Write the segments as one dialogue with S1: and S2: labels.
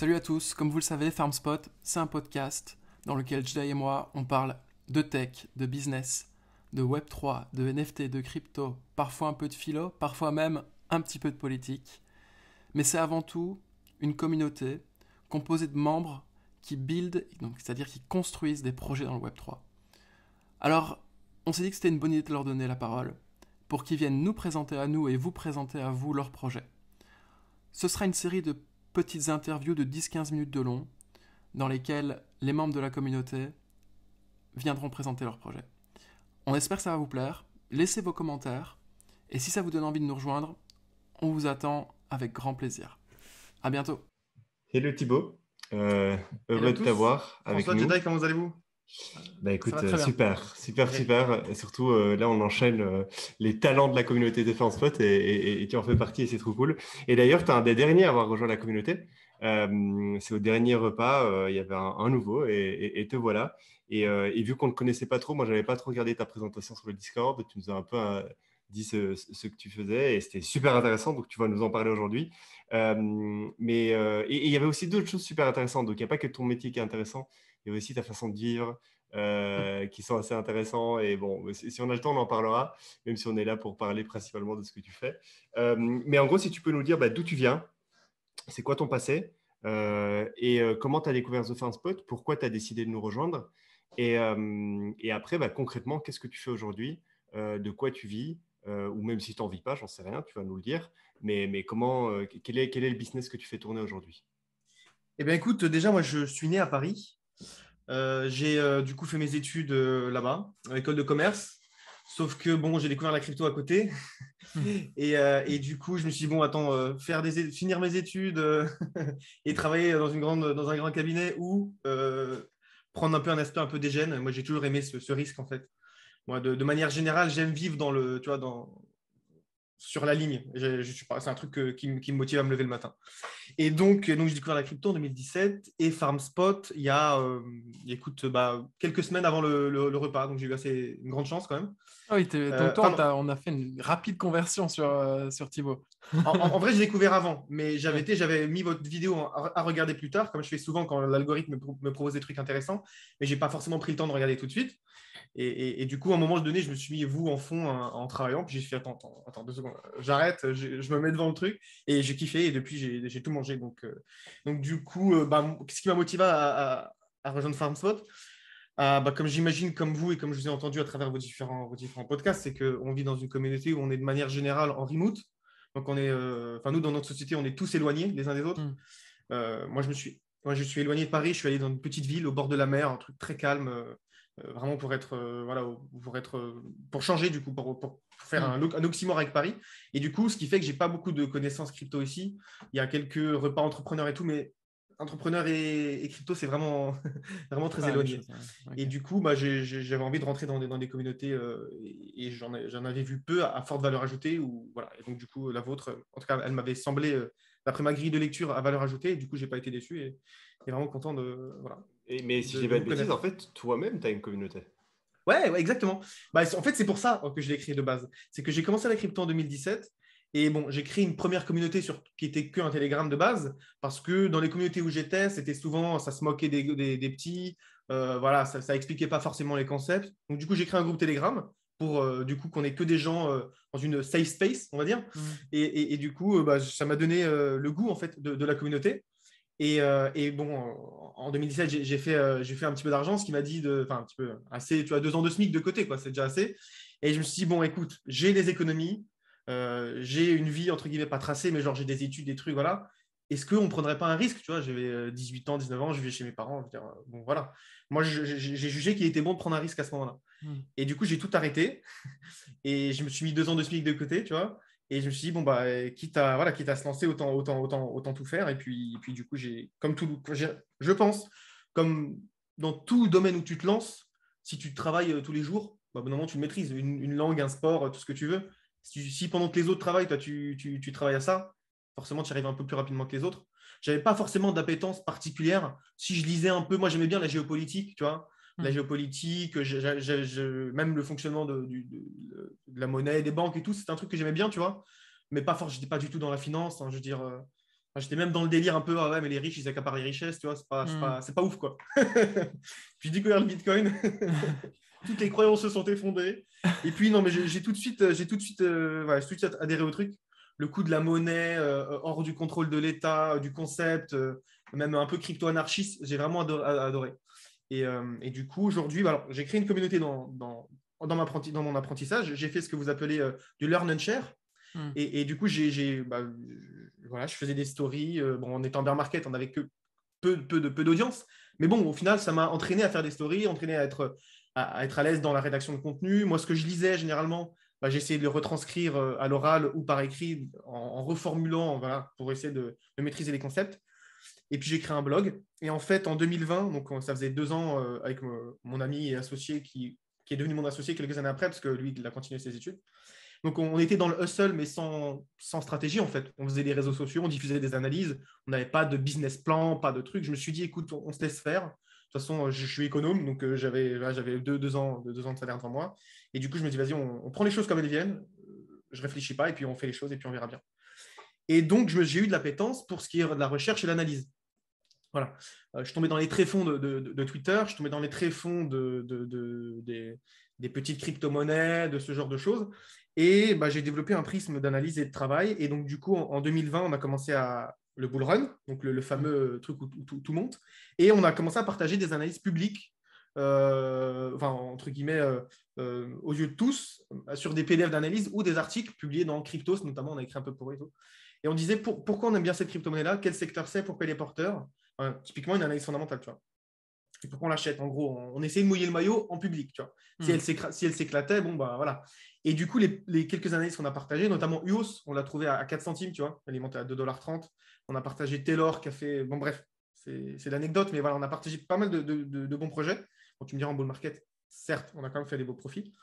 S1: Salut à tous, comme vous le savez, FarmSpot, c'est un podcast dans lequel Jay et moi, on parle de tech, de business, de Web3, de NFT, de crypto, parfois un peu de philo, parfois même un petit peu de politique. Mais c'est avant tout une communauté composée de membres qui build, donc c'est-à-dire qui construisent des projets dans le Web3. Alors, on s'est dit que c'était une bonne idée de leur donner la parole pour qu'ils viennent nous présenter à nous et vous présenter à vous leurs projets. Ce sera une série de petites interviews de 10-15 minutes de long dans lesquelles les membres de la communauté viendront présenter leurs projets. On espère que ça va vous plaire. Laissez vos commentaires et si ça vous donne envie de nous rejoindre, on vous attend avec grand plaisir. À bientôt.
S2: Hello Thibaut,
S3: Hello à
S2: heureux de
S3: tous.
S2: t'avoir avec
S3: François,
S2: nous.
S3: Jedi, comment allez-vous?
S2: Bah
S1: Ça va
S2: écoute,
S1: très bien.
S2: super. Et surtout, là, on enchaîne les talents de la communauté Défense Spot et tu en fais partie et c'est trop cool. Et d'ailleurs, tu es un des derniers à avoir rejoint la communauté. C'est au dernier repas, il y avait un nouveau et te voilà. Et vu qu'on ne te connaissait pas trop, moi, j'avais pas trop regardé ta présentation sur le Discord. Tu nous as un peu dit ce que tu faisais et c'était super intéressant. Donc, tu vas nous en parler aujourd'hui. Et il y avait aussi d'autres choses super intéressantes. Donc, il n'y a pas que ton métier qui est intéressant. Il y a aussi ta façon de vivre qui sont assez intéressants. Et bon, si on a le temps, on en parlera, même si on est là pour parler principalement de ce que tu fais. Mais en gros, si tu peux nous dire d'où tu viens, c'est quoi ton passé comment tu as découvert The Farm Spot, pourquoi tu as décidé de nous rejoindre et après, concrètement, qu'est-ce que tu fais aujourd'hui, de quoi tu vis ou même si tu n'en vis pas, j'en sais rien, tu vas nous le dire. Mais comment, quel est le business que tu fais tourner aujourd'hui?
S3: Eh bien, écoute, déjà, moi, je suis né à Paris. J'ai du coup fait mes études là-bas, à l'école de commerce. Sauf que, bon, j'ai découvert la crypto à côté. Et du coup, je me suis dit, bon, attends, finir mes études et travailler dans un grand cabinet ou prendre un peu un aspect un peu dégène. Moi, j'ai toujours aimé ce risque, en fait. Moi, de manière générale, j'aime vivre tu vois, sur la ligne. Je suis pas, c'est un truc qui me motive à me lever le matin. Et donc j'ai découvert la crypto en 2017 et FarmSpot il y a écoute, quelques semaines avant le repas. Donc j'ai eu une grande chance quand même.
S1: Ah oui, donc toi,
S3: Enfin, non.
S1: on a fait une rapide conversion sur Thibaut.
S3: En vrai, j'ai découvert avant, mais
S1: Ouais.
S3: j'avais mis votre vidéo à regarder plus tard, comme je fais souvent quand l'algorithme me propose des trucs intéressants, mais j'ai pas forcément pris le temps de regarder tout de suite. Et du coup, à un moment donné, je me suis mis vous en fond en travaillant. Puis j'ai fait attends 2 secondes, j'arrête, je me mets devant le truc et j'ai kiffé. Et depuis, j'ai tout mangé. Donc du coup, qu'est-ce qui m'a motivé à rejoindre FarmSpot? Comme j'imagine, comme vous et comme je vous ai entendu à travers vos différents podcasts, c'est qu'on vit dans une communauté où on est de manière générale en remote. Donc nous, dans notre société, on est tous éloignés les uns des autres.
S1: Hmm.
S3: Moi, je suis éloigné de Paris. Je suis allé dans une petite ville au bord de la mer, un truc très calme. Vraiment pour changer du coup pour faire
S1: Hmm.
S3: un oxymore avec Paris et du coup ce qui fait que j'ai pas beaucoup de connaissances crypto ici. Il y a quelques repas entrepreneurs et tout, mais entrepreneurs et crypto c'est vraiment vraiment
S1: C'est
S3: très
S1: pas la même
S3: éloigné.
S1: chose. Ouais.
S3: Et
S1: Ok.
S3: du coup j'avais envie de rentrer dans des communautés et j'en avais vu peu à forte valeur ajoutée ou voilà. Et donc du coup la vôtre en tout cas elle m'avait semblé d'après ma grille de lecture à valeur ajoutée et du coup j'ai pas été déçu et vraiment content de voilà
S2: Mais si je dis
S3: de
S2: pas
S3: vous
S2: de bêtises, en
S3: connaître.
S2: fait, toi-même, tu as une communauté.
S3: Ouais, exactement. En fait, c'est pour ça que je l'ai créé de base. C'est que j'ai commencé la crypto en 2017. Et bon, j'ai créé une première communauté qui était que un Telegram de base, parce que dans les communautés où j'étais, c'était souvent, ça se moquait des petits, voilà, ça expliquait pas forcément les concepts. Donc du coup, j'ai créé un groupe Telegram pour du coup qu'on ait que des gens dans une safe space, on va dire.
S1: Hmm.
S3: Et du coup, ça m'a donné le goût en fait de la communauté. Et bon, en 2017, j'ai fait un petit peu d'argent, ce qui m'a dit enfin un petit peu assez, tu as 2 ans de SMIC de côté, quoi, c'est déjà assez. Et je me suis dit, bon, écoute, j'ai des économies, j'ai une vie entre guillemets pas tracée, mais genre j'ai des études, des trucs, voilà. Est-ce qu'on ne prendrait pas un risque, tu vois? J'avais 18 ans, 19 ans, je vivais chez mes parents. Je veux dire, bon, voilà. Moi, j'ai jugé qu'il était bon de prendre un risque à ce moment-là.
S1: Hmm.
S3: Et du coup, j'ai tout arrêté et je me suis mis 2 ans de SMIC de côté, tu vois. Et je me suis dit, bon, quitte à se lancer, autant tout faire. Et puis du coup, je pense, comme dans tout domaine où tu te lances, si tu travailles tous les jours, au bout d'un moment, tu le maîtrises. Une langue, un sport, tout ce que tu veux. Si pendant que les autres travaillent, toi, tu travailles à ça, forcément, tu arrives un peu plus rapidement que les autres. Je n'avais pas forcément d'appétence particulière. Si je lisais un peu, moi, j'aimais bien la géopolitique, tu vois. La
S1: Hmm.
S3: géopolitique, même le fonctionnement de la monnaie, des banques et tout, c'est un truc que j'aimais bien, tu vois. Mais pas fort, j'étais pas du tout dans la finance, hein, je veux dire. Enfin, j'étais même dans le délire un peu, ah ouais, mais les riches, ils accaparent les richesses, tu vois, c'est pas ouf, quoi. Puis j'ai découvert le Bitcoin, toutes les croyances se sont effondrées. Et puis, non, mais j'ai tout de suite, voilà, j'ai tout de suite adhéré au truc. Le coût de la monnaie, hors du contrôle de l'État, du concept, même un peu crypto-anarchiste, j'ai vraiment adoré. Et du coup, aujourd'hui, alors, j'ai créé une communauté dans mon apprentissage. J'ai fait ce que vous appelez du learn and share. Et du coup, voilà, je faisais des stories. Bon, on était en bear market, on n'avait que peu d'audience. Mais bon, au final, ça m'a entraîné à faire des stories, entraîné à être à l'aise dans la rédaction de contenu. Moi, ce que je lisais généralement, j'essayais de le retranscrire à l'oral ou par écrit en reformulant, voilà, pour essayer de maîtriser les concepts. Et puis j'ai créé un blog. Et en fait, en 2020, donc ça faisait 2 ans avec mon ami et associé qui est devenu mon associé quelques années après, parce que lui, il a continué ses études. Donc on était dans le hustle, mais sans stratégie en fait. On faisait des réseaux sociaux, on diffusait des analyses, on n'avait pas de business plan, pas de truc. Je me suis dit, écoute, on se laisse faire. De toute façon, je suis économe, donc j'avais 2 ans de salaire devant moi. Et du coup, je me dis, vas-y, on prend les choses comme elles viennent. Je réfléchis pas, et puis on fait les choses, et puis on verra bien. Et donc, j'ai eu de l'appétence pour ce qui est de la recherche et l'analyse. Voilà. Je tombais dans les tréfonds de Twitter, je tombais dans les tréfonds des petites crypto-monnaies, de ce genre de choses. Et j'ai développé un prisme d'analyse et de travail. Et donc, du coup, en 2020, on a commencé le bull run, donc le fameux truc où tout monte. Et on a commencé à partager des analyses publiques, entre guillemets, aux yeux de tous, sur des PDF d'analyse ou des articles publiés dans Cryptos, notamment, on a écrit un peu pour eux et tout. Et on disait pourquoi on aime bien cette crypto-monnaie-là, quel secteur c'est, pourquoi il est porteur. Typiquement, une analyse fondamentale, tu vois. Et pourquoi on l'achète. En gros, on essayait de mouiller le maillot en public, tu vois. Si elle s'éclatait, bon, voilà. Et du coup, les quelques analyses qu'on a partagées, notamment UOS, on l'a trouvé à 4 centimes, tu vois. Elle est montée à 2,30 $. On a partagé Taylor qui a fait. Bon, bref, c'est l'anecdote, mais voilà, on a partagé pas mal de bons projets. Bon, tu me diras en bull market, certes, on a quand même fait des beaux profits.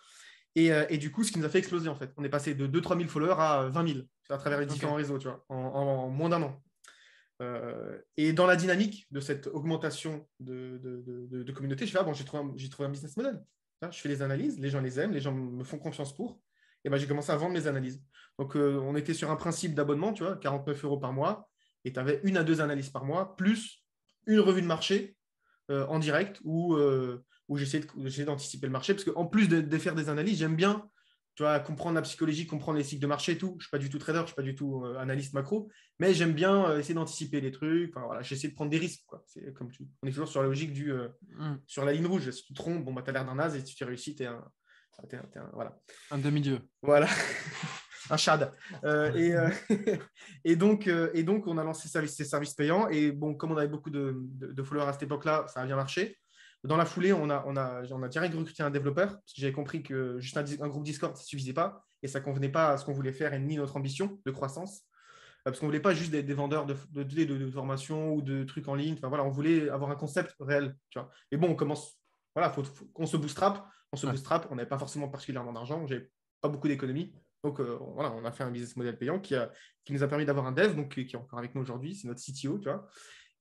S3: Et du coup, ce qui nous a fait exploser, en fait. On est passé de 2 000 à 3 000 followers à 20 000 à travers les différents réseaux, tu vois, en moins d'un an. Et dans la dynamique de cette augmentation de communauté, je fais, j'ai trouvé un business model. Je fais les analyses, les gens les aiment, les gens me font confiance pour. Et j'ai commencé à vendre mes analyses. Donc, on était sur un principe d'abonnement, tu vois, 49 € par mois. Et tu avais 1 à 2 analyses par mois, plus une revue de marché en direct où j'essayais d'anticiper le marché. Parce qu'en plus de faire des analyses, j'aime bien, tu vois, comprendre la psychologie, comprendre les cycles de marché et tout. Je ne suis pas du tout trader, je ne suis pas du tout analyste macro, mais j'aime bien essayer d'anticiper les trucs. Enfin, voilà, j'essaie de prendre des risques, quoi. On est toujours sur la logique sur la ligne rouge. Si tu te trompes, bon, tu as l'air d'un naze, et si tu réussis, tu es voilà.
S1: Un demi-dieu.
S3: Voilà. Un chad. Et donc, on a lancé ces services payants. Et bon, comme on avait beaucoup de followers à cette époque-là, ça a bien marché. Dans la foulée, on a direct recruté un développeur parce que j'avais compris que juste un groupe Discord, ça ne suffisait pas et ça ne convenait pas à ce qu'on voulait faire et ni notre ambition de croissance. Parce qu'on ne voulait pas juste des vendeurs de formation ou de trucs en ligne. Enfin, voilà, on voulait avoir un concept réel. Tu vois. Et bon, on commence. Voilà, faut qu'on se bootstrap. Bootstrap. On n'avait pas forcément particulièrement d'argent. Je n'avais pas beaucoup d'économies. Donc, voilà, on a fait un business model payant qui nous a permis d'avoir un dev, donc, qui est encore avec nous aujourd'hui. C'est notre CTO. Tu vois.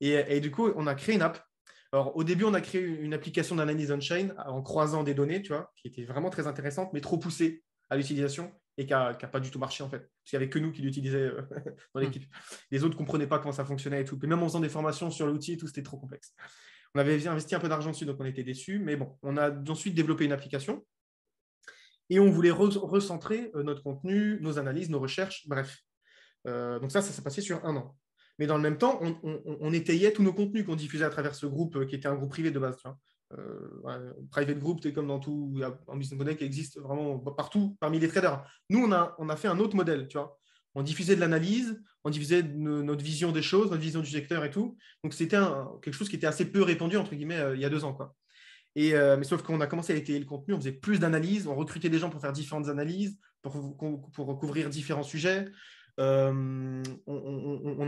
S3: Et du coup, on a créé une app. Alors, au début, on a créé une application d'analyse on-chain en croisant des données, tu vois, qui était vraiment très intéressante, mais trop poussée à l'utilisation et qui n'a pas du tout marché, en fait. Parce qu'il n'y avait que nous qui l'utilisaient dans l'équipe. Les autres ne comprenaient pas comment ça fonctionnait et tout. Et même en faisant des formations sur l'outil et tout, c'était trop complexe. On avait investi un peu d'argent dessus, donc on était déçus. Mais bon, on a ensuite développé une application et on voulait recentrer notre contenu, nos analyses, nos recherches, bref. Donc ça s'est passé sur 1 an. Mais dans le même temps, on étayait tous nos contenus qu'on diffusait à travers ce groupe qui était un groupe privé de base. Tu vois. Private group, c'est comme dans tout, il y a un business model qui existe vraiment partout parmi les traders. Nous, on a fait un autre modèle. Tu vois. On diffusait de l'analyse, on diffusait notre vision des choses, notre vision du secteur et tout. Donc, c'était quelque chose qui était assez peu répandu, entre guillemets, il y a 2 ans. Quoi. Mais sauf qu'on a commencé à étayer le contenu, on faisait plus d'analyses, on recrutait des gens pour faire différentes analyses, pour couvrir différents sujets. On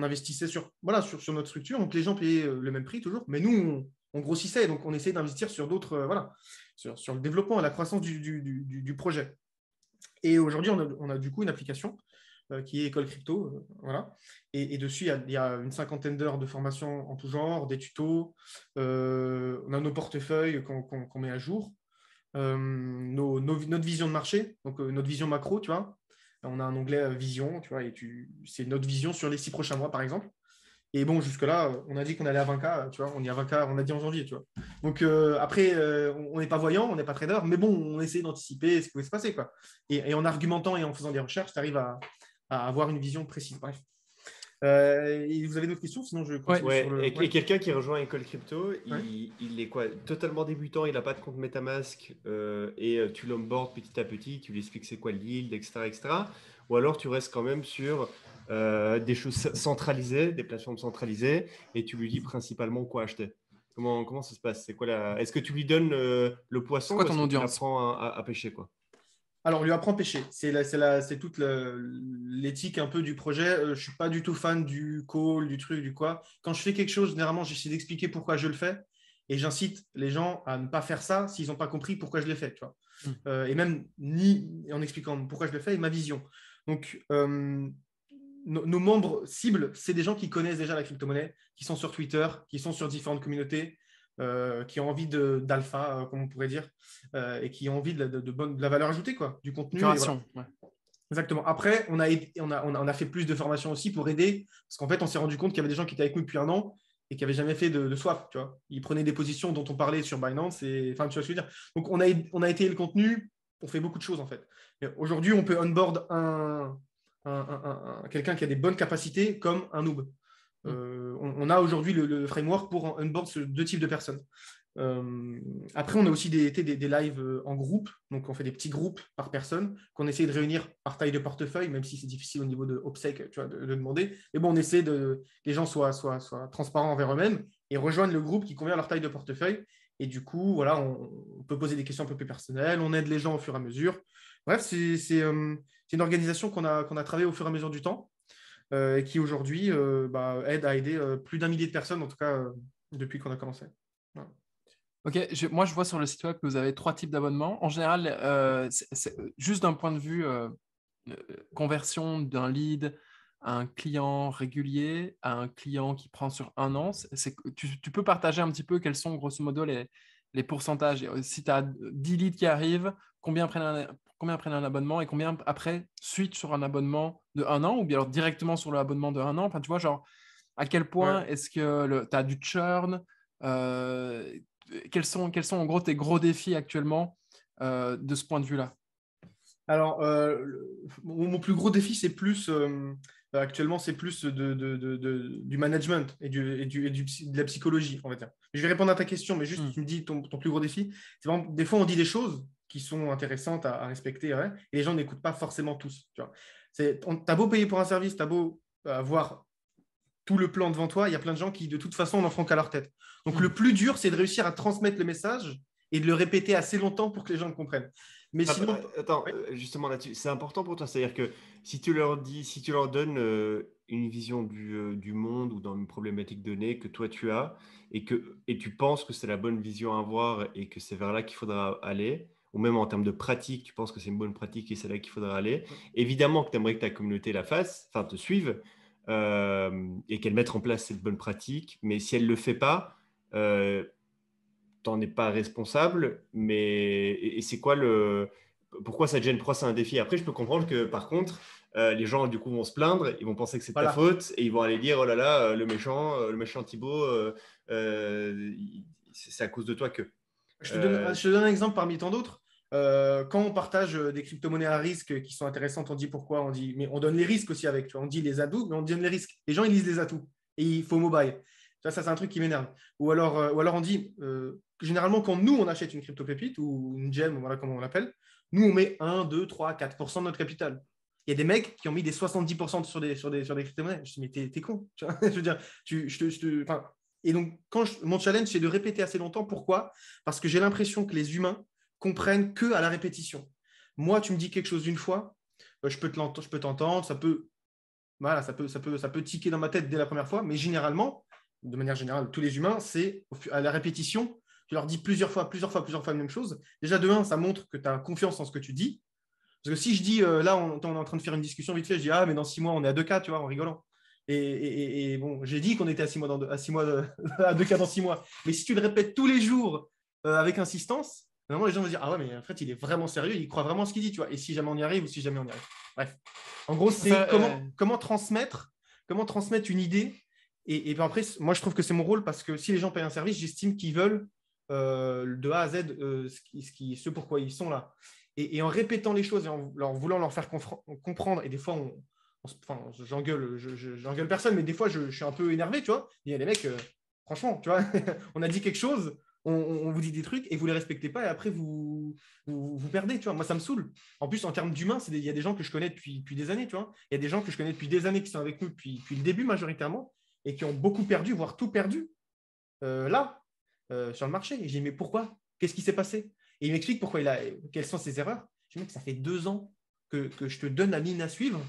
S3: investissait sur notre structure, donc les gens payaient le même prix toujours, mais nous, on grossissait, donc on essayait d'investir sur d'autres, sur le développement et la croissance du projet. Et aujourd'hui, on a du coup une application qui est École Crypto, voilà. Et dessus, il y a une 50aine d'heures de formation en tout genre, des tutos, on a nos portefeuilles qu'on met à jour, notre vision de marché, donc notre vision macro, tu vois. On a un onglet vision, tu vois, et c'est notre vision sur les 6 prochains mois, par exemple. Et bon, jusque-là, on a dit qu'on allait à 20K, tu vois, on est à 20K, on a dit en janvier, tu vois. Donc après, on n'est pas voyant, on n'est pas trader, mais bon, on essaie d'anticiper ce qui pouvait se passer, quoi. Et en argumentant et en faisant des recherches, tu arrives à avoir une vision précise. Bref. Et vous avez d'autres questions? Sinon, je continue sur le.
S2: Et quelqu'un qui rejoint École Crypto,
S3: Ouais.
S2: il est quoi? Totalement débutant, il n'a pas de compte MetaMask et tu l'onboardes petit à petit, tu lui expliques c'est quoi le yield, etc., etc. Ou alors tu restes quand même sur des choses centralisées, des plateformes centralisées, et tu lui dis principalement quoi acheter. Comment ça se passe? C'est quoi Est-ce que tu lui donnes le poisson
S1: quoi
S2: ou est-ce
S1: ton
S2: que tu
S1: audience?
S2: l'apprends à pêcher, quoi?
S3: Alors, on lui apprend à pêcher. C'est toute l'éthique un peu du projet. Je ne suis pas du tout fan du call, du truc, du quoi. Quand je fais quelque chose, généralement, j'essaie d'expliquer pourquoi je le fais. Et j'incite les gens à ne pas faire ça s'ils n'ont pas compris pourquoi je l'ai fait. Tu vois. Et même en expliquant pourquoi je le fais et ma vision. Donc, nos membres cibles, c'est des gens qui connaissent déjà la crypto-monnaie, qui sont sur Twitter, qui sont sur différentes communautés, qui ont envie d'alpha, comme on pourrait dire, et qui ont envie de la valeur ajoutée, quoi, du contenu. Et voilà.
S1: Curation, ouais.
S3: Exactement. Après, on a fait plus de formations aussi pour aider, parce qu'en fait, on s'est rendu compte qu'il y avait des gens qui étaient avec nous depuis un an et qui n'avaient jamais fait de swap. Tu vois. Ils prenaient des positions dont on parlait sur Binance. Enfin, tu vois ce que je veux dire. Donc, on a étayé le contenu. On fait beaucoup de choses, en fait. Aujourd'hui, on peut onboard quelqu'un qui a des bonnes capacités comme un noob. On a aujourd'hui le framework pour onboard ce deux types de personnes. Après, on a aussi des lives en groupe, donc on fait des petits groupes par personne qu'on essaie de réunir par taille de portefeuille, même si c'est difficile au niveau de OPSEC, tu vois, de demander. Mais bon, on essaie que les gens soient transparents envers eux-mêmes et rejoignent le groupe qui convient à leur taille de portefeuille. Et du coup, voilà, on peut poser des questions un peu plus personnelles, on aide les gens au fur et à mesure. Bref, c'est une organisation qu'on a travaillé au fur et à mesure du temps et qui aujourd'hui aide à aider plus d'1 millier de personnes, en tout cas depuis qu'on a commencé. Voilà.
S1: Ok, moi je vois sur le site web que vous avez 3 types d'abonnements. En général, juste d'un point de vue conversion d'un lead à un client régulier, à un client qui prend sur un an, tu peux partager un petit peu quels sont grosso modo les pourcentages. Si tu as 10 leads qui arrivent, combien prennent un abonnement et combien après switch sur un abonnement de un an ou bien alors directement sur l'abonnement de un an. Enfin, tu vois, genre, à quel point est-ce que tu as du churn quels sont en gros tes gros défis actuellement de ce point de vue-là?
S3: Alors, mon plus gros défi, c'est plus actuellement, c'est plus du management et de la psychologie, on va dire. Je vais répondre à ta question, mais juste, tu me dis ton plus gros défi. C'est vraiment, des fois, on dit des choses qui sont intéressantes à respecter, ouais, et les gens n'écoutent pas forcément tous. Tu as beau payer pour un service, tu as beau avoir tout le plan devant toi, il y a plein de gens qui, de toute façon, n'en font qu'à leur tête. Donc, le plus dur, c'est de réussir à transmettre le message et de le répéter assez longtemps pour que les gens le comprennent. Mais sinon,
S2: attends, justement là-dessus, c'est important pour toi. C'est-à-dire que si tu leur donnes une vision du monde ou dans une problématique donnée que toi tu as et tu penses que c'est la bonne vision à avoir et que c'est vers là qu'il faudra aller, ou même en termes de pratique, tu penses que c'est une bonne pratique et c'est là qu'il faudra aller, évidemment que tu aimerais que ta communauté la fasse, enfin te suive et qu'elle mette en place cette bonne pratique. Mais si elle ne le fait pas, t'en es pas responsable, mais et c'est quoi pourquoi ça te gêne? Pourquoi c'est un défi? Après, je peux comprendre que par contre, les gens du coup vont se plaindre, ils vont penser que c'est de ta faute et ils vont aller dire oh là là, le méchant Thibaut, c'est à cause de toi que.
S3: Je te donne un exemple parmi tant d'autres. Quand on partage des crypto-monnaies à risque qui sont intéressantes, on dit pourquoi, mais on donne les risques aussi avec. Tu vois, on dit les atouts, mais on donne les risques. Les gens, ils lisent les atouts et il faut mobile. Ça, c'est un truc qui m'énerve. Ou alors on dit, généralement, quand nous, on achète une crypto-pépite ou une gemme, voilà comment on l'appelle, nous, on met 1, 2, 3, 4% de notre capital. Il y a des mecs qui ont mis des 70% sur des crypto-monnaies. Je me dis, mais t'es con. Tu vois je veux dire, et donc, mon challenge, c'est de répéter assez longtemps. Pourquoi? Parce que j'ai l'impression que les humains comprennent que à la répétition. Moi, tu me dis quelque chose une fois, je peux t'entendre, ça peut tiquer dans ma tête dès la première fois, mais généralement, de manière générale, tous les humains, c'est à la répétition. Tu leur dis plusieurs fois la même chose. Déjà, de un, ça montre que tu as confiance en ce que tu dis. Parce que si je dis, là, on est en train de faire une discussion vite fait, je dis, ah, mais dans 6 mois, on est à 2K, tu vois, en rigolant. Et bon, j'ai dit qu'on était à 6 mois, à 2K dans 6 mois. Mais si tu le répètes tous les jours avec insistance, normalement, les gens vont dire, ah ouais, mais en fait, il est vraiment sérieux, il croit vraiment à ce qu'il dit, tu vois. Et si jamais on y arrive ou si jamais on y arrive. Bref. En gros, c'est comment transmettre une idée Et puis après, moi, je trouve que c'est mon rôle parce que si les gens payent un service, j'estime qu'ils veulent de A à Z ce pourquoi ils sont là. Et en répétant les choses et en voulant leur faire comprendre, et des fois, j'engueule personne, mais des fois, je suis un peu énervé, tu vois. Il y a des mecs, franchement, tu vois, on a dit quelque chose, on vous dit des trucs et vous les respectez pas et après, vous perdez, tu vois. Moi, ça me saoule. En plus, en termes d'humains, il y a des gens que je connais depuis des années, tu vois. Il y a des gens que je connais depuis des années qui sont avec nous depuis le début majoritairement et qui ont beaucoup perdu, voire tout perdu sur le marché. Et je dis, mais pourquoi? Qu'est-ce qui s'est passé? Et il m'explique quelles sont ses erreurs. Je dis, mec, ça fait 2 ans que je te donne la ligne à suivre.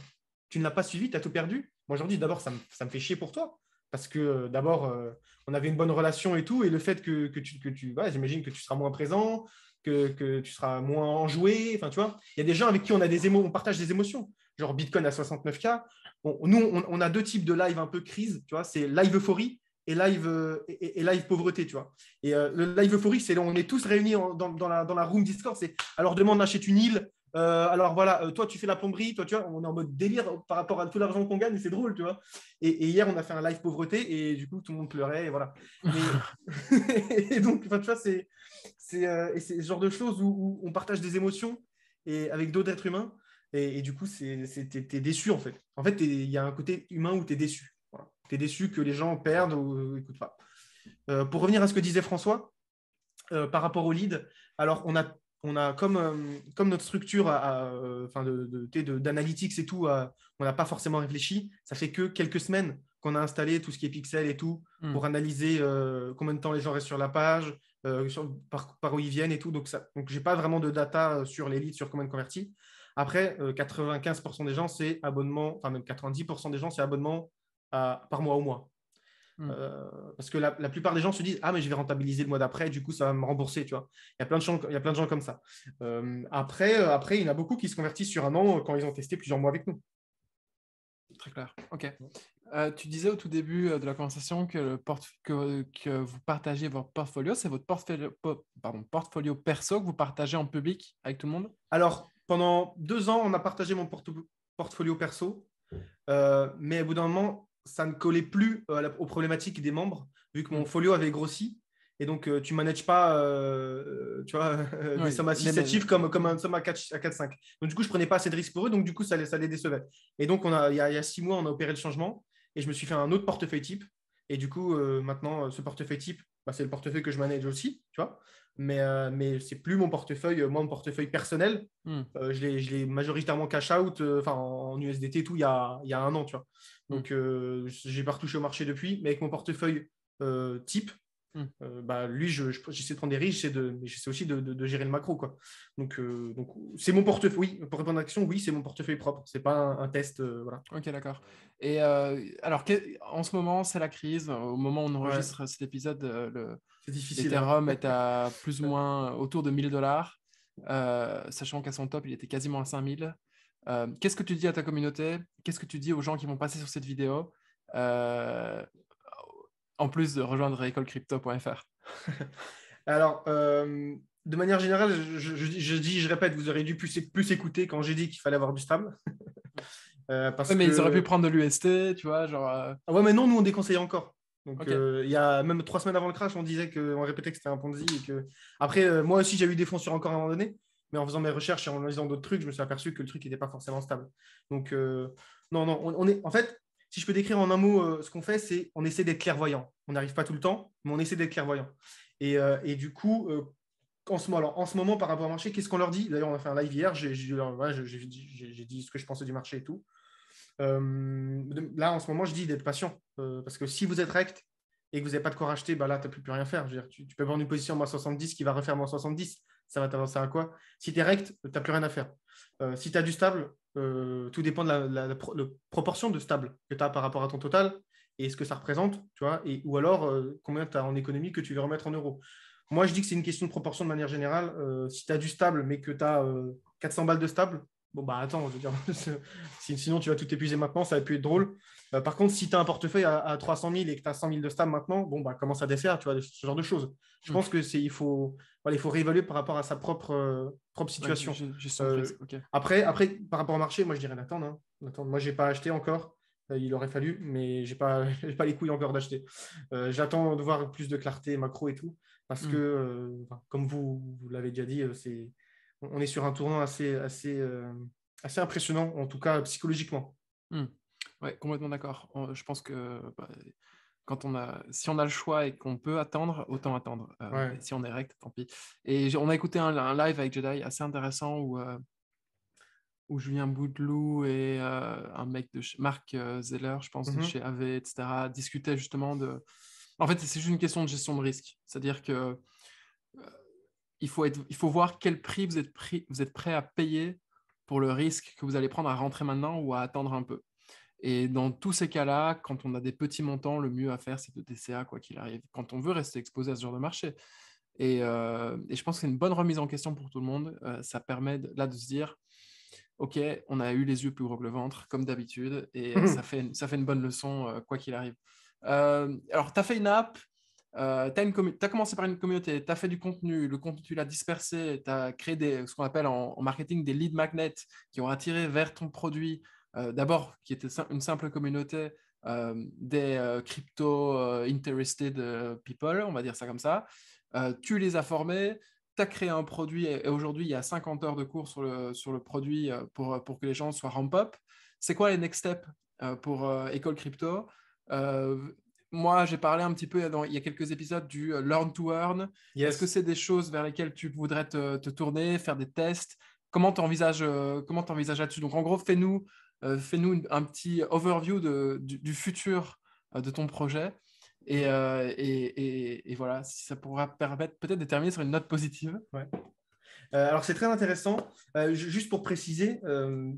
S3: Tu ne l'as pas suivi, tu as tout perdu. Moi, aujourd'hui, d'abord, ça me fait chier pour toi. Parce que d'abord, on avait une bonne relation et tout. Et le fait que j'imagine que tu seras moins présent, que tu seras moins enjoué. Enfin, tu vois, il y a des gens avec qui on partage des émotions. Genre Bitcoin à 69K. Nous, on a 2 types de live un peu crise. Tu vois, c'est live euphorie et live pauvreté, tu vois. Et le live euphorie, c'est là, on est tous réunis dans la room Discord. C'est alors demande d'achète une île. Alors voilà, toi tu fais la plomberie, toi tu vois, on est en mode délire par rapport à tout l'argent qu'on gagne, et c'est drôle, tu vois. Et hier, on a fait un live pauvreté et du coup, tout le monde pleurait, et voilà. Et donc, tu vois, c'est ce genre de choses où on partage des émotions et avec d'autres êtres humains. Et du coup, t'es déçu en fait. En fait, il y a un côté humain où tu es déçu. Voilà. Tu es déçu que les gens perdent ou n'écoutent pas. Pour revenir à ce que disait François, par rapport au lead, alors on a comme notre structure d'analytics et tout, on n'a pas forcément réfléchi. Ça fait que quelques semaines qu'on a installé tout ce qui est pixel et tout pour analyser combien de temps les gens restent sur la page, par où ils viennent et tout. Donc, je n'ai pas vraiment de data sur les leads, sur combien de convertis. Après, 95% des gens, c'est abonnement, enfin même 90% des gens, c'est abonnement par mois au mois. Parce que la plupart des gens se disent ah mais je vais rentabiliser le mois d'après, du coup ça va me rembourser, tu vois. Il y a plein de gens comme ça. Après il y en a beaucoup qui se convertissent sur un an quand ils ont testé plusieurs mois avec nous.
S1: Très clair. Ok. Tu disais au tout début de la conversation que que vous partagez votre portfolio, c'est votre portfolio perso que vous partagez en public avec tout le monde?
S3: Alors pendant 2 ans on a partagé mon portfolio perso, mais au bout d'un moment ça ne collait plus aux problématiques des membres, vu que mon folio avait grossi. Et donc, tu ne manages pas tu vois, des sommes à 6-7 chiffres comme une somme à 4-5. Donc, du coup, je ne prenais pas assez de risques pour eux. Donc, du coup, ça les décevait. Et donc, il y a 6 mois, on a opéré le changement et je me suis fait un autre portefeuille type. Et du coup, maintenant, ce portefeuille type, c'est le portefeuille que je manage aussi, tu vois. Mais ce n'est plus mon portefeuille, mon portefeuille personnel. Je l'ai majoritairement cash out en USDT et tout il y a 1 an, tu vois. Donc, je n'ai pas retouché au marché depuis. Mais avec mon portefeuille type, lui, j'essaie de prendre des risques, mais j'essaie aussi de gérer le macro, quoi. Donc c'est mon portefeuille. Oui, pour répondre à la question, oui, c'est mon portefeuille propre. C'est pas un test, voilà.
S1: Ok, d'accord. Et alors, en ce moment, c'est la crise. Au moment où on enregistre cet épisode,
S3: c'est difficile.
S1: l'Ethereum est à plus ou moins autour de $1000, sachant qu'à son top, il était quasiment à 5000. Qu'est-ce que tu dis à ta communauté? Qu'est-ce que tu dis aux gens qui vont passer sur cette vidéo? En plus de rejoindre écolecrypto.fr.
S3: Alors, de manière générale, je répète, vous auriez dû plus écouter quand j'ai dit qu'il fallait avoir du stable.
S1: Mais ils auraient pu prendre de l'UST, tu vois, genre...
S3: Ah ouais, mais non, nous, on déconseille encore. Donc, il y a même 3 semaines avant le crash, on répétait que c'était un Ponzi. Après, moi aussi, j'ai eu des fonds sur encore à un moment donné. Mais en faisant mes recherches et en lisant d'autres trucs, je me suis aperçu que le truc n'était pas forcément stable. Donc, non, on est... En fait, si je peux décrire en un mot ce qu'on fait, c'est on essaie d'être clairvoyant. On n'arrive pas tout le temps, mais on essaie d'être clairvoyant. Et du coup, en ce moment, par rapport au marché, qu'est-ce qu'on leur dit? D'ailleurs, on a fait un live hier, j'ai dit ce que je pensais du marché et tout. Là, en ce moment, je dis d'être patient. Parce que si vous êtes rect et que vous n'avez pas de quoi racheter, là, tu ne peux plus rien faire. Je veux dire, tu peux vendre une position moins 70 qui va refaire moins 70. Ça va t'avancer à quoi? Si tu es rect, tu n'as plus rien à faire. Si tu as du stable, tout dépend de la proportion de stable que tu as par rapport à ton total et ce que ça représente, tu vois, ou alors combien tu as en économie que tu veux remettre en euros. Moi, je dis que c'est une question de proportion de manière générale. Si tu as du stable, mais que tu as 400 balles de stable, bon, attends, je veux dire, sinon tu vas tout épuiser maintenant, ça va plus être drôle. Par contre, si tu as un portefeuille à 300 000 et que tu as 100 000 de stable maintenant, commence à défaire, tu vois, ce genre de choses. Je pense qu'il faut réévaluer par rapport à sa propre situation.
S1: Okay.
S3: Après, par rapport au marché, moi, je dirais d'attendre. Moi, je n'ai pas acheté encore. Il aurait fallu, mais j'ai pas, j'ai pas les couilles encore d'acheter. J'attends de voir plus de clarté macro et tout, parce que, comme vous l'avez déjà dit, on est sur un tournant assez impressionnant, en tout cas psychologiquement.
S1: Ouais, complètement d'accord. Je pense que si on a le choix et qu'on peut attendre, autant attendre.
S3: Ouais.
S1: Et si on est rect, tant pis. Et on a écouté un live avec Jedi assez intéressant où Julien Bouteloup et un mec de Marc Zeller, je pense, de chez AV, etc., discutaient justement de. En fait, c'est juste une question de gestion de risque. C'est-à-dire que il faut voir quel prix vous êtes prêt à payer pour le risque que vous allez prendre à rentrer maintenant ou à attendre un peu. Et dans tous ces cas-là, quand on a des petits montants, le mieux à faire, c'est de DCA, quoi qu'il arrive, quand on veut rester exposé à ce genre de marché. Et je pense que c'est une bonne remise en question pour tout le monde. Ça permet là de se dire, OK, on a eu les yeux plus gros que le ventre, comme d'habitude, et ça fait une bonne leçon, quoi qu'il arrive. Alors, tu as fait une app, tu as commencé par une communauté, tu as fait du contenu, le contenu, tu l'as dispersé, tu as créé ce qu'on appelle en marketing des lead magnets qui ont attiré vers ton produit, d'abord, qui était une simple communauté des crypto interested people, on va dire ça comme ça. Tu les as formés, tu as créé un produit et aujourd'hui, il y a 50 heures de cours sur le produit pour que les gens soient ramp-up. C'est quoi les next steps pour École Crypto? Moi, j'ai parlé un petit peu il y a quelques épisodes du Learn to Earn.
S3: Yes.
S1: Est-ce que c'est des choses vers lesquelles tu voudrais te tourner, faire des tests? Comment tu envisages là-dessus? Donc, en gros, fais-nous un petit overview du futur de ton projet. Et voilà, si ça pourra permettre peut-être de terminer sur une note positive.
S3: Ouais. Alors, c'est très intéressant. Juste pour préciser,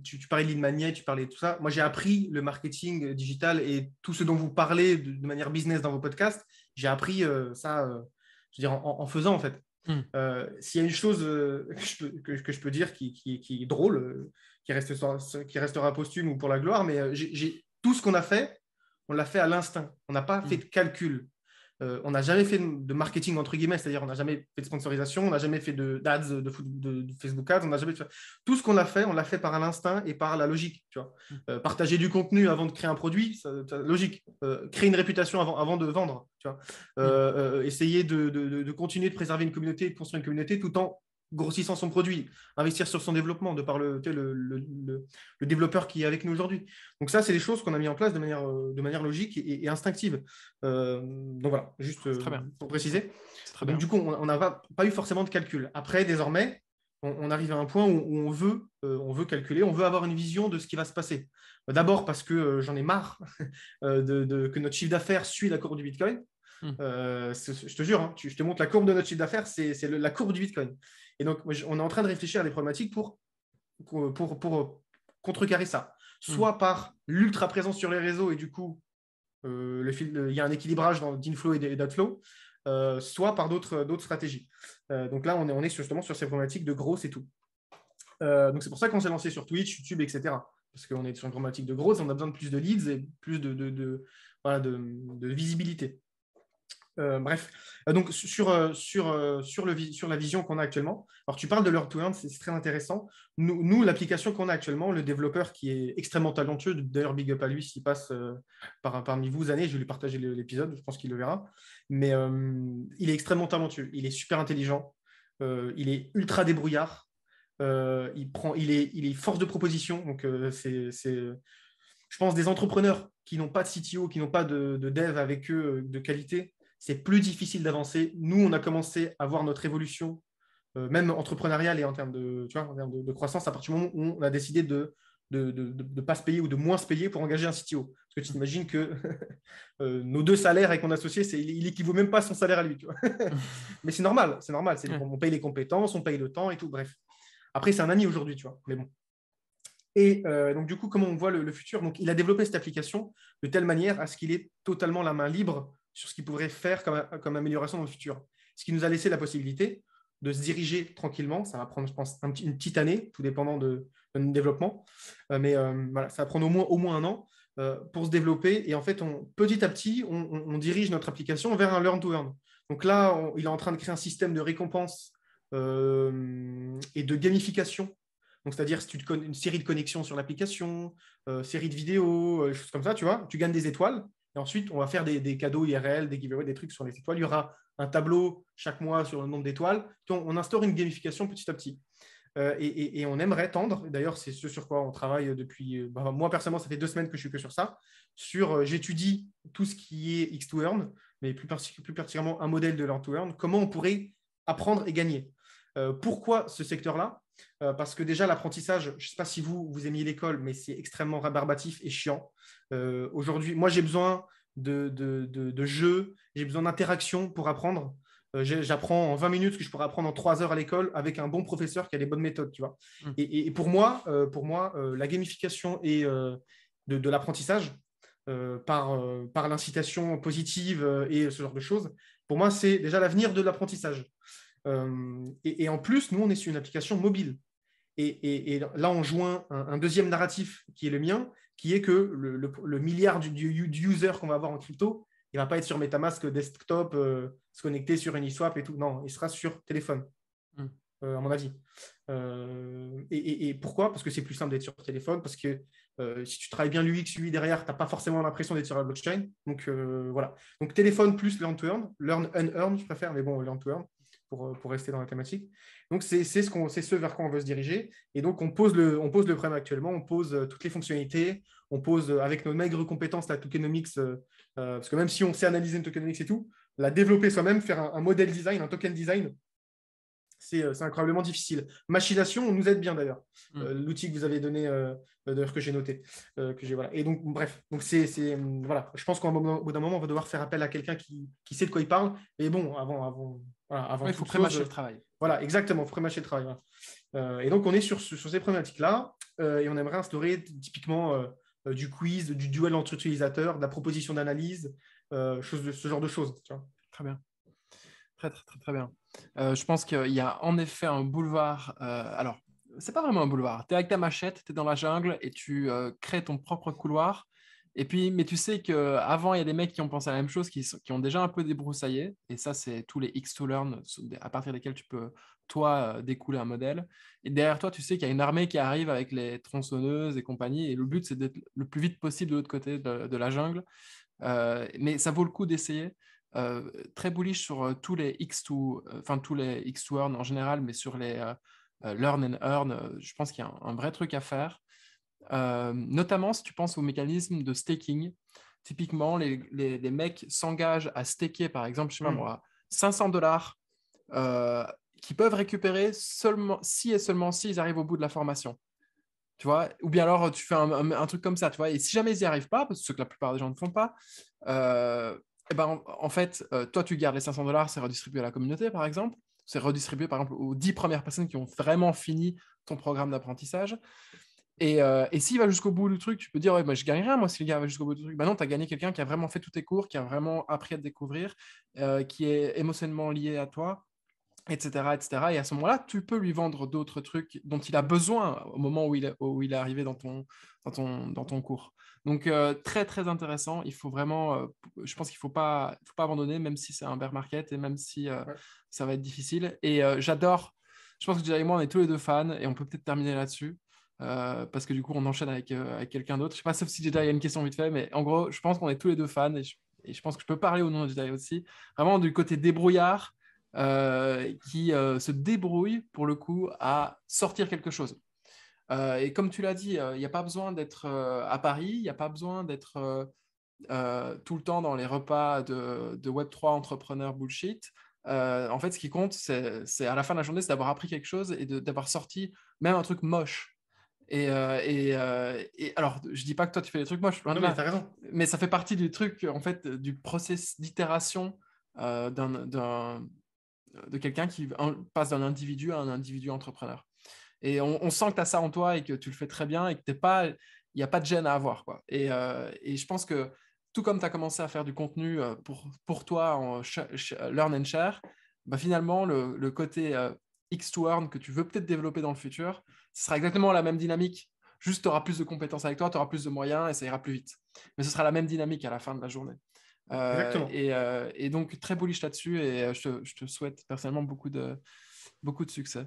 S3: tu parlais de lead magnet, tu parlais de tout ça. Moi, j'ai appris le marketing digital et tout ce dont vous parlez de manière business dans vos podcasts. J'ai appris ça, je veux dire, en faisant, en fait. S'il y a une chose que je peux dire qui est drôle, qui restera posthume ou pour la gloire, mais tout ce qu'on a fait, on l'a fait à l'instinct. On n'a pas fait de calcul. On n'a jamais fait de marketing entre guillemets, c'est-à-dire on n'a jamais fait de sponsorisation, on n'a jamais fait d'ads, de Facebook ads, on n'a jamais fait. Tout ce qu'on a fait, on l'a fait par l'instinct et par la logique. Tu vois. Partager du contenu avant de créer un produit, logique. Créer une réputation avant de vendre. Tu vois. Essayer de continuer de préserver une communauté, de construire une communauté tout en grossissant son produit, investir sur son développement de par le développeur qui est avec nous aujourd'hui. Donc ça, c'est des choses qu'on a mis en place de manière logique et instinctive. Donc voilà, juste pour préciser. Donc du coup, on n'a pas eu forcément de calcul. Après, désormais, on arrive à un point où on veut calculer, on veut avoir une vision de ce qui va se passer. D'abord parce que j'en ai marre que notre chiffre d'affaires suit la courbe du Bitcoin. Je te jure, hein, je te montre la courbe de notre chiffre d'affaires, c'est la courbe du Bitcoin. Et donc, on est en train de réfléchir à des problématiques pour contrecarrer ça. Soit par l'ultra présence sur les réseaux et du coup, il y a un équilibrage d'inflow et d'outflow, soit par d'autres stratégies. Donc là, on est justement sur ces problématiques de growth et tout. Donc c'est pour ça qu'on s'est lancé sur Twitch, YouTube, etc. Parce qu'on est sur une problématique de growth, on a besoin de plus de leads et plus de visibilité. Bref, donc sur la vision qu'on a actuellement, alors tu parles de Learn to Earn, c'est très intéressant. Nous l'application qu'on a actuellement, le développeur qui est extrêmement talentueux, d'ailleurs big up à lui s'il passe parmi vous années, je vais lui partager l'épisode, je pense qu'il le verra, mais il est extrêmement talentueux, il est super intelligent, il est ultra débrouillard, il est force de proposition, donc je pense des entrepreneurs qui n'ont pas de CTO, qui n'ont pas de dev avec eux de qualité, c'est plus difficile d'avancer. Nous, on a commencé à voir notre évolution, même entrepreneuriale et en termes de croissance, à partir du moment où on a décidé de ne pas se payer ou de moins se payer pour engager un CTO. Parce que tu t'imagines que nos deux salaires avec mon associé, il n'équivaut même pas à son salaire à lui. Tu vois. Mais c'est normal. On paye les compétences, on paye le temps et tout. Bref. Après, c'est un ami aujourd'hui, tu vois. Mais bon. Et donc, du coup, comment on voit le futur? Donc, il a développé cette application de telle manière à ce qu'il ait totalement la main libre sur ce qu'il pourrait faire comme amélioration dans le futur. Ce qui nous a laissé la possibilité de se diriger tranquillement. Ça va prendre, je pense, une petite année, tout dépendant de notre développement. Mais voilà, ça va prendre au moins un an pour se développer. Et en fait, petit à petit, on dirige notre application vers un learn to earn. Donc là, il est en train de créer un système de récompense et de gamification Donc, c'est-à-dire si une série de connexions sur l'application, série de vidéos, choses comme ça, tu vois, tu gagnes des étoiles. Et ensuite, on va faire des cadeaux IRL, des giveaways, des trucs sur les étoiles. Il y aura un tableau chaque mois sur le nombre d'étoiles. On instaure une gamification petit à petit. Et on aimerait tendre, d'ailleurs c'est ce sur quoi on travaille depuis, moi personnellement ça fait 2 semaines que je suis que sur ça, j'étudie tout ce qui est X2Earn, mais plus particulièrement un modèle de Learn to Earn, comment on pourrait apprendre et gagner. Pourquoi ce secteur-là? Parce que déjà l'apprentissage, je ne sais pas si vous aimiez l'école, mais c'est extrêmement rébarbatif et chiant. Aujourd'hui, moi j'ai besoin de jeux, j'ai besoin d'interaction pour apprendre. J'apprends en 20 minutes ce que je pourrais apprendre en 3 heures à l'école avec un bon professeur qui a les bonnes méthodes, tu vois. Et pour moi, la gamification et de l'apprentissage par l'incitation positive et ce genre de choses, pour moi, c'est déjà l'avenir de l'apprentissage. Et en plus, nous, on est sur une application mobile. Et là, on joint un deuxième narratif qui est le mien, qui est que le milliard d'users qu'on va avoir en crypto, il ne va pas être sur MetaMask desktop, se connecter sur Uniswap et tout. Non, il sera sur téléphone, à mon avis. Et pourquoi? Parce que c'est plus simple d'être sur téléphone, parce que si tu travailles bien l'UX, UI derrière, tu n'as pas forcément l'impression d'être sur la blockchain. Donc, voilà. Donc, téléphone plus learn to earn. Learn and earn, je préfère, mais bon, learn to earn pour rester dans la thématique. Donc, c'est ce vers quoi on veut se diriger. Et donc, on pose le problème actuellement. On pose toutes les fonctionnalités. On pose avec nos maigres compétences la tokenomics, parce que même si on sait analyser une tokenomics et tout, la développer soi-même, faire un modèle design, un token design, c'est incroyablement difficile. Machination, on nous aide bien d'ailleurs. L'outil que vous avez donné, d'ailleurs que j'ai noté. Voilà. Et donc, bref, donc voilà. Je pense qu'au bout d'un moment, on va devoir faire appel à quelqu'un qui sait de quoi il parle. Et bon, avant
S1: il faut pré-mâcher le travail.
S3: Voilà, exactement, il faut pré-mâcher le travail. Voilà. Et donc, on est sur ces problématiques-là et on aimerait instaurer typiquement du quiz, du duel entre utilisateurs, de la proposition d'analyse, ce genre de choses. Tu vois.
S1: Très bien. Très bien. Je pense qu'il y a en effet un boulevard. Alors, c'est pas vraiment un boulevard. Tu es avec ta machette, tu es dans la jungle et tu crées ton propre couloir. Et puis, mais tu sais qu'avant, il y a des mecs qui ont pensé à la même chose, qui ont déjà un peu débroussaillé. Et ça, c'est tous les X2Learn à partir desquels tu peux, toi, découler un modèle. Et derrière toi, tu sais qu'il y a une armée qui arrive avec les tronçonneuses et compagnie. Et le but, c'est d'être le plus vite possible de l'autre côté de la jungle. Mais ça vaut le coup d'essayer. Très bullish sur tous les X2Earn en général, mais sur les Learn and Earn, je pense qu'il y a un vrai truc à faire. Notamment si tu penses au mécanisme de staking. Typiquement, les mecs s'engagent à staker, par exemple, je sais pas moi, $500 qui peuvent récupérer seulement si et seulement si ils arrivent au bout de la formation. Tu vois, ou bien alors tu fais un truc comme ça, tu vois, et si jamais ils n'y arrivent pas, parce que ce que la plupart des gens ne font pas, et ben, en fait, toi tu gardes les $500, c'est redistribué à la communauté par exemple, c'est redistribué par exemple aux 10 premières personnes qui ont vraiment fini ton programme d'apprentissage. Et s'il va jusqu'au bout du truc, tu peux dire, ouais, bah, je gagne rien, moi, si le gars va jusqu'au bout du truc. Bah non, tu as gagné quelqu'un qui a vraiment fait tous tes cours, qui a vraiment appris à te découvrir, qui est émotionnellement lié à toi, etc., etc. Et à ce moment-là, tu peux lui vendre d'autres trucs dont il a besoin au moment où il est arrivé dans ton cours. Donc, très, très intéressant. Il faut vraiment, je pense qu'il ne faut pas abandonner, même si c'est un bear market et même si ça va être difficile. Et j'adore, je pense que Jay et moi, on est tous les deux fans et on peut peut-être terminer là-dessus. Parce que du coup, on enchaîne avec quelqu'un d'autre. Je ne sais pas, sauf si Jedi a une question vite fait, mais en gros, je pense qu'on est tous les deux fans et je pense que je peux parler au nom de Jedi aussi. Vraiment du côté débrouillard. Qui se débrouille pour le coup à sortir quelque chose. Et comme tu l'as dit, il n'y a pas besoin d'être à Paris, il n'y a pas besoin d'être tout le temps dans les repas de Web3 entrepreneurs bullshit. En fait, ce qui compte, c'est à la fin de la journée, c'est d'avoir appris quelque chose et d'avoir sorti même un truc moche. Et alors, je dis pas que toi tu fais des trucs moches,
S3: non, mais t'as raison.
S1: Mais ça fait partie du truc, en fait, du process d'itération de quelqu'un qui passe d'un individu à un individu entrepreneur. Et on sent que tu as ça en toi et que tu le fais très bien et que il n'y a pas de gêne à avoir, quoi. Et je pense que tout comme tu as commencé à faire du contenu pour toi en learn and share, bah finalement, le côté X2Earn que tu veux peut-être développer dans le futur, ce sera exactement la même dynamique. Juste, tu auras plus de compétences avec toi, tu auras plus de moyens et ça ira plus vite. Mais ce sera la même dynamique à la fin de la journée. Et donc, très bullish là-dessus et je te souhaite personnellement beaucoup de succès.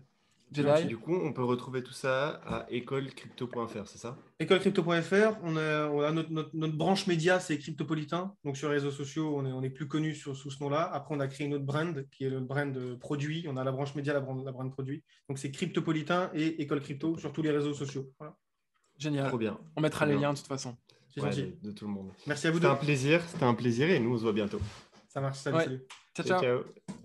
S1: Jedi.
S2: Du coup, on peut retrouver tout ça à écolecrypto.fr, c'est ça?
S3: Écolecrypto.fr, on a notre branche média, c'est Cryptopolitain. Donc sur les réseaux sociaux, on est plus connu sous ce nom-là. Après, on a créé une autre brand qui est le brand produit. On a la branche média, la brand produit. Donc c'est Cryptopolitain et École Crypto sur tous les réseaux sociaux. Voilà.
S1: Génial.
S2: Trop bien.
S1: On mettra
S2: Trop
S1: les
S2: bien.
S1: liens de toute façon.
S3: C'est
S2: Ouais,
S3: gentil.
S2: de tout le monde.
S3: Merci à vous
S2: C'était
S3: deux.
S2: un plaisir et nous on se voit bientôt.
S3: Ça marche. Salut,
S1: Ouais.
S3: salut.
S1: Ciao,
S2: Ciao,
S1: ciao.
S2: ciao.